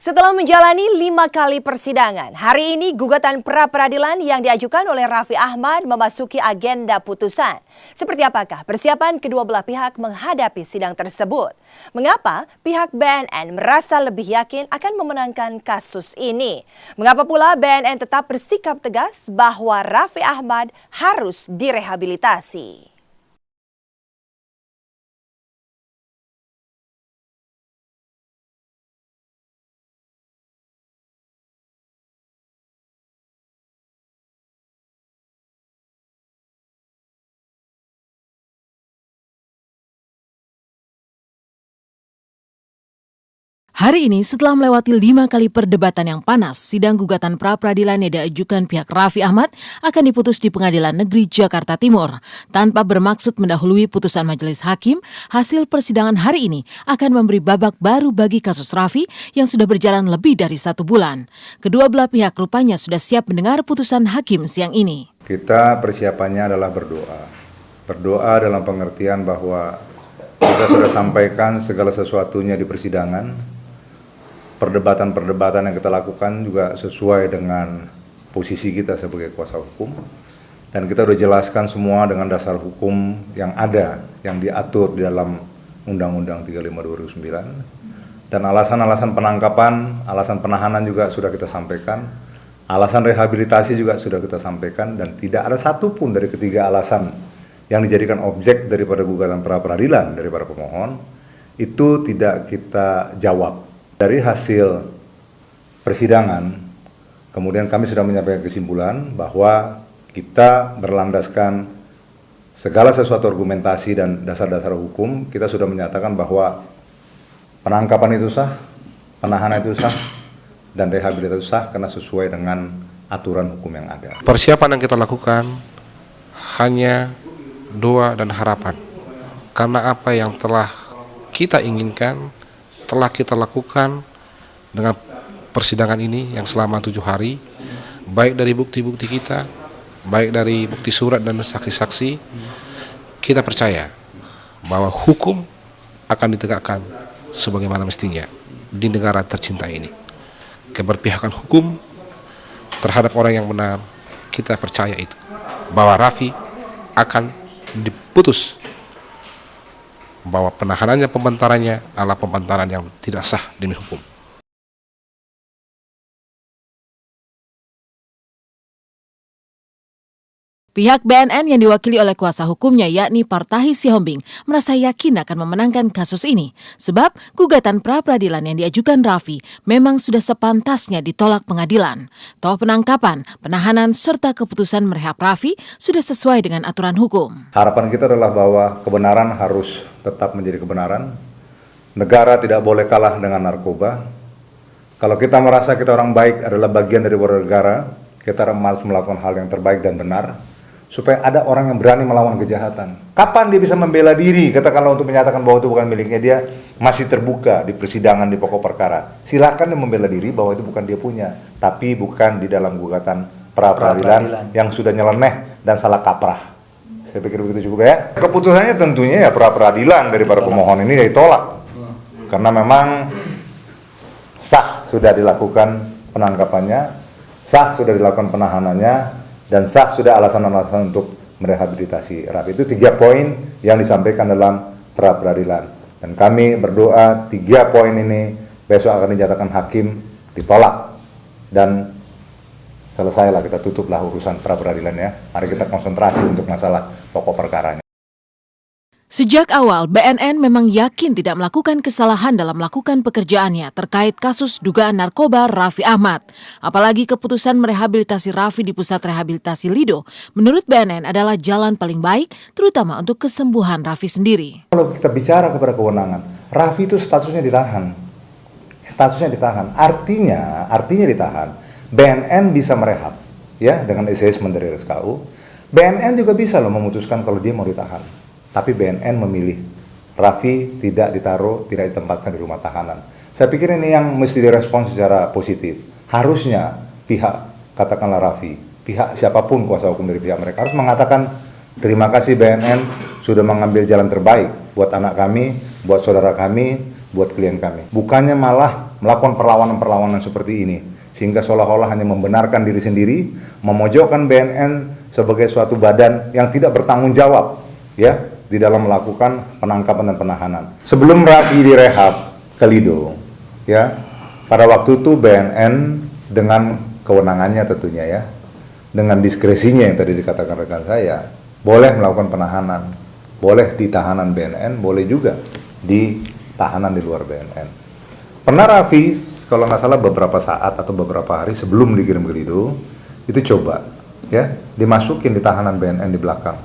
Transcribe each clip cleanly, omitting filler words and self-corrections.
Setelah menjalani 5 kali persidangan, hari ini gugatan pra-peradilan yang diajukan oleh Raffi Ahmad memasuki agenda putusan. Seperti apakah persiapan kedua belah pihak menghadapi sidang tersebut? Mengapa pihak BNN merasa lebih yakin akan memenangkan kasus ini? Mengapa pula BNN tetap bersikap tegas bahwa Raffi Ahmad harus direhabilitasi? Hari ini setelah melewati 5 kali perdebatan yang panas, sidang gugatan pra-peradilan yang diajukan pihak Raffi Ahmad akan diputus di Pengadilan Negeri Jakarta Timur. Tanpa bermaksud mendahului putusan majelis hakim, hasil persidangan hari ini akan memberi babak baru bagi kasus Raffi yang sudah berjalan lebih dari 1 bulan. Kedua belah pihak rupanya sudah siap mendengar putusan hakim siang ini. Kita persiapannya adalah berdoa. Berdoa dalam pengertian bahwa kita sudah sampaikan segala sesuatunya di persidangan. Perdebatan-perdebatan yang kita lakukan juga sesuai dengan posisi kita sebagai kuasa hukum. Dan kita sudah jelaskan semua dengan dasar hukum yang ada, yang diatur di dalam Undang-Undang 35 2009. Dan alasan-alasan penangkapan, alasan penahanan juga sudah kita sampaikan. Alasan rehabilitasi juga sudah kita sampaikan. Dan tidak ada satupun dari ketiga alasan yang dijadikan objek daripada gugatan pra-peradilan dari para pemohon, itu tidak kita jawab. Dari hasil persidangan, kemudian kami sudah menyampaikan kesimpulan bahwa kita berlandaskan segala sesuatu argumentasi dan dasar-dasar hukum, kita sudah menyatakan bahwa penangkapan itu sah, penahanan itu sah, dan rehabilitasi itu sah karena sesuai dengan aturan hukum yang ada. Persiapan yang kita lakukan hanya doa dan harapan, karena apa yang telah kita inginkan telah kita lakukan dengan persidangan ini yang selama 7 hari, baik dari bukti-bukti kita, baik dari bukti surat dan saksi-saksi. Kita percaya bahwa hukum akan ditegakkan sebagaimana mestinya di negara tercinta ini. Keberpihakan hukum terhadap orang yang benar, kita percaya itu, bahwa Raffi akan diputus, bahwa penahanannya, pembentarannya adalah pembentaran yang tidak sah demi hukum. Pihak BNN yang diwakili oleh kuasa hukumnya yakni Partahi Sihombing merasa yakin akan memenangkan kasus ini sebab gugatan pra-peradilan yang diajukan Raffi memang sudah sepantasnya ditolak pengadilan. Toh penangkapan, penahanan serta keputusan merehab Raffi sudah sesuai dengan aturan hukum. Harapan kita adalah bahwa kebenaran harus tetap menjadi kebenaran. Negara tidak boleh kalah dengan narkoba. Kalau kita merasa kita orang baik adalah bagian dari negara, kita harus melakukan hal yang terbaik dan benar, supaya ada orang yang berani melawan kejahatan. Kapan dia bisa membela diri, katakanlah untuk menyatakan bahwa itu bukan miliknya dia, masih terbuka di persidangan di pokok perkara. Silakan dia membela diri bahwa itu bukan dia punya, tapi bukan di dalam gugatan pra-peradilan yang sudah nyeleneh dan salah kaprah. Saya pikir begitu juga ya. Keputusannya tentunya ya pra-peradilan dari para pemohon ini ya ditolak. Karena memang sah sudah dilakukan penangkapannya, sah sudah dilakukan penahanannya, dan sah sudah alasan-alasan untuk merehabilitasi Raffi. Itu 3 poin yang disampaikan dalam pra-peradilan. Dan kami berdoa 3 poin ini besok akan dinyatakan hakim ditolak. Dan selesailah, kita tutuplah urusan pra-peradilan ya. Mari kita konsentrasi untuk masalah pokok perkaranya. Sejak awal, BNN memang yakin tidak melakukan kesalahan dalam melakukan pekerjaannya terkait kasus dugaan narkoba Raffi Ahmad. Apalagi keputusan merehabilitasi Raffi di Pusat Rehabilitasi Lido, menurut BNN adalah jalan paling baik, terutama untuk kesembuhan Raffi sendiri. Kalau kita bicara kepada kewenangan, Raffi itu statusnya ditahan. Statusnya ditahan, artinya ditahan. BNN bisa merehab, ya, dengan assessment dari RSKU. BNN juga bisa loh memutuskan kalau dia mau ditahan. Tapi BNN memilih Raffi tidak ditaruh, tidak ditempatkan di rumah tahanan. Saya pikir ini yang mesti direspons secara positif. Harusnya pihak, katakanlah Raffi, pihak siapapun kuasa hukum dari pihak mereka harus mengatakan terima kasih BNN sudah mengambil jalan terbaik buat anak kami, buat saudara kami, buat klien kami. Bukannya malah melakukan perlawanan-perlawanan seperti ini, sehingga seolah-olah hanya membenarkan diri sendiri, memojokkan BNN sebagai suatu badan yang tidak bertanggung jawab, ya, di dalam melakukan penangkapan dan penahanan. Sebelum Raffi direhab ke Lido, ya, pada waktu itu BNN dengan kewenangannya tentunya, ya, dengan diskresinya yang tadi dikatakan rekan saya, boleh melakukan penahanan, boleh di tahanan BNN, boleh juga di tahanan di luar BNN. Pernah Raffi, kalau nggak salah beberapa saat atau beberapa hari sebelum dikirim ke Lido, itu coba, ya, dimasukin di tahanan BNN di belakang.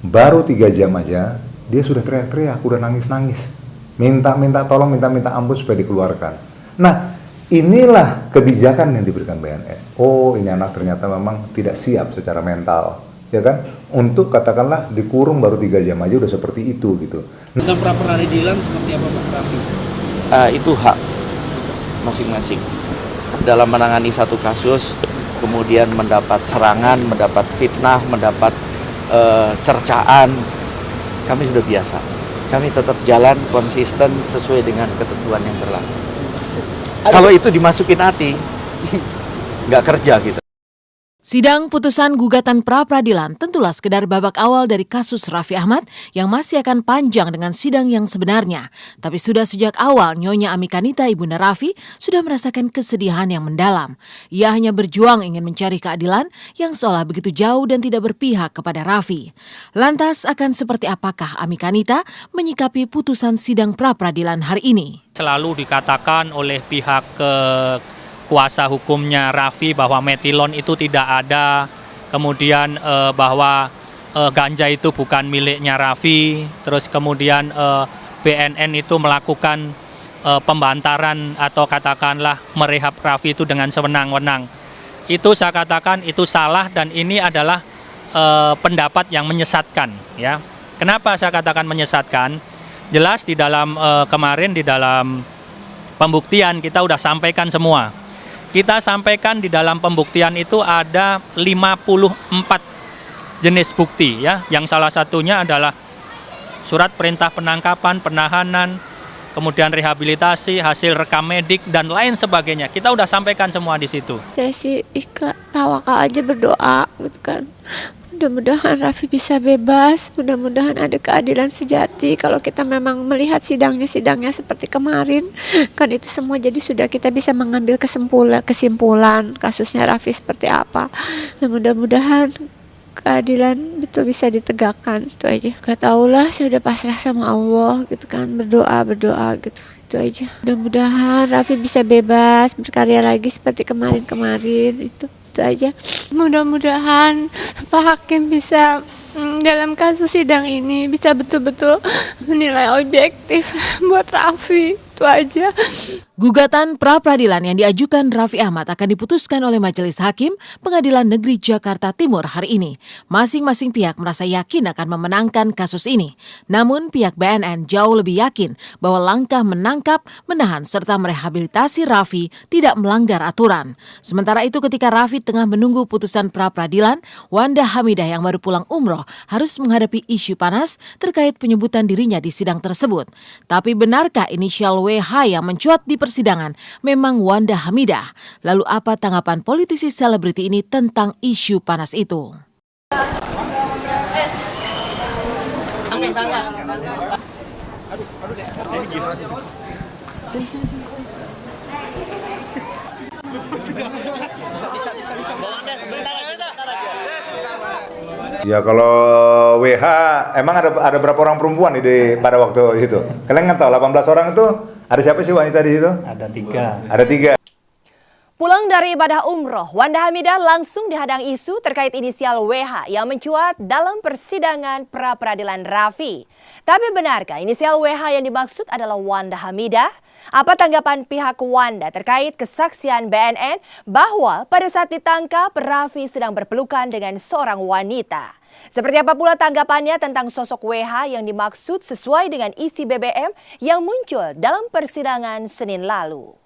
Baru 3 jam aja, dia sudah teriak-teriak, udah nangis-nangis, minta tolong, minta ampun supaya dikeluarkan. Nah, inilah kebijakan yang diberikan BNN. Oh, ini anak ternyata memang tidak siap secara mental, ya kan? Untuk katakanlah dikurung baru 3 jam aja udah seperti itu gitu. Tentang pra peradilan seperti apa Pak Raffi? Itu hak masing-masing. Dalam menangani satu kasus, kemudian mendapat serangan, mendapat fitnah, mendapat cercaan, kami sudah biasa. Kami tetap jalan konsisten sesuai dengan ketentuan yang berlaku. Kalau itu dimasukin hati, nggak kerja kita. Sidang putusan gugatan pra-peradilan tentulah sekedar babak awal dari kasus Raffi Ahmad yang masih akan panjang dengan sidang yang sebenarnya. Tapi sudah sejak awal Nyonya Amikanita ibunda Raffi sudah merasakan kesedihan yang mendalam. Ia hanya berjuang ingin mencari keadilan yang seolah begitu jauh dan tidak berpihak kepada Raffi. Lantas akan seperti apakah Amikanita menyikapi putusan sidang pra-peradilan hari ini? Selalu dikatakan oleh pihak kuasa hukumnya Raffi bahwa metilon itu tidak ada, kemudian bahwa ganja itu bukan miliknya Raffi, terus kemudian BNN itu melakukan pembantaran atau katakanlah merehab Raffi itu dengan sewenang-wenang. Itu saya katakan itu salah dan ini adalah pendapat yang menyesatkan, ya. Kenapa saya katakan menyesatkan? Jelas di dalam kemarin di dalam pembuktian kita udah sampaikan semua. Kita sampaikan di dalam pembuktian itu ada 54 jenis bukti, ya, yang salah satunya adalah surat perintah penangkapan, penahanan, kemudian rehabilitasi, hasil rekam medik dan lain sebagainya. Kita udah sampaikan semua di situ. Saya sih ikhlas, tawakal aja, berdoa gitu kan. Mudah-mudahan Raffi bisa bebas, mudah-mudahan ada keadilan sejati. Kalau kita memang melihat sidangnya seperti kemarin, kan itu semua jadi sudah kita bisa mengambil kesimpulan kasusnya Raffi seperti apa. Dan mudah-mudahan keadilan betul bisa ditegakkan, itu aja. Gak tau lah, saya udah pasrah sama Allah gitu kan, berdoa gitu. Itu aja. Mudah-mudahan Raffi bisa bebas, berkarya lagi seperti kemarin-kemarin itu aja. Mudah-mudahan Pak Hakim bisa dalam kasus sidang ini bisa betul-betul menilai objektif buat Raffi. Itu aja. Gugatan pra-peradilan yang diajukan Raffi Ahmad akan diputuskan oleh Majelis Hakim Pengadilan Negeri Jakarta Timur hari ini. Masing-masing pihak merasa yakin akan memenangkan kasus ini. Namun pihak BNN jauh lebih yakin bahwa langkah menangkap, menahan serta merehabilitasi Raffi tidak melanggar aturan. Sementara itu ketika Raffi tengah menunggu putusan pra-peradilan, Wanda Hamidah yang baru pulang umroh harus menghadapi isu panas terkait penyebutan dirinya di sidang tersebut. Tapi benarkah inisial WH yang mencuat di persidangan memang Wanda Hamidah? Lalu apa tanggapan politisi selebriti ini tentang isu panas itu? Ya kalau WH emang ada berapa orang perempuan pada waktu itu? Kalian nggak tahu 18 orang itu ada siapa sih wanita di situ? Ada 3. Ada 3. Pulang dari ibadah umroh, Wanda Hamidah langsung dihadang isu terkait inisial WH yang mencuat dalam persidangan pra-peradilan Raffi. Tapi benarkah inisial WH yang dimaksud adalah Wanda Hamidah? Apa tanggapan pihak Wanda terkait kesaksian BNN bahwa pada saat ditangkap Raffi sedang berpelukan dengan seorang wanita? Seperti apa pula tanggapannya tentang sosok WH yang dimaksud sesuai dengan isi BBM yang muncul dalam persidangan Senin lalu?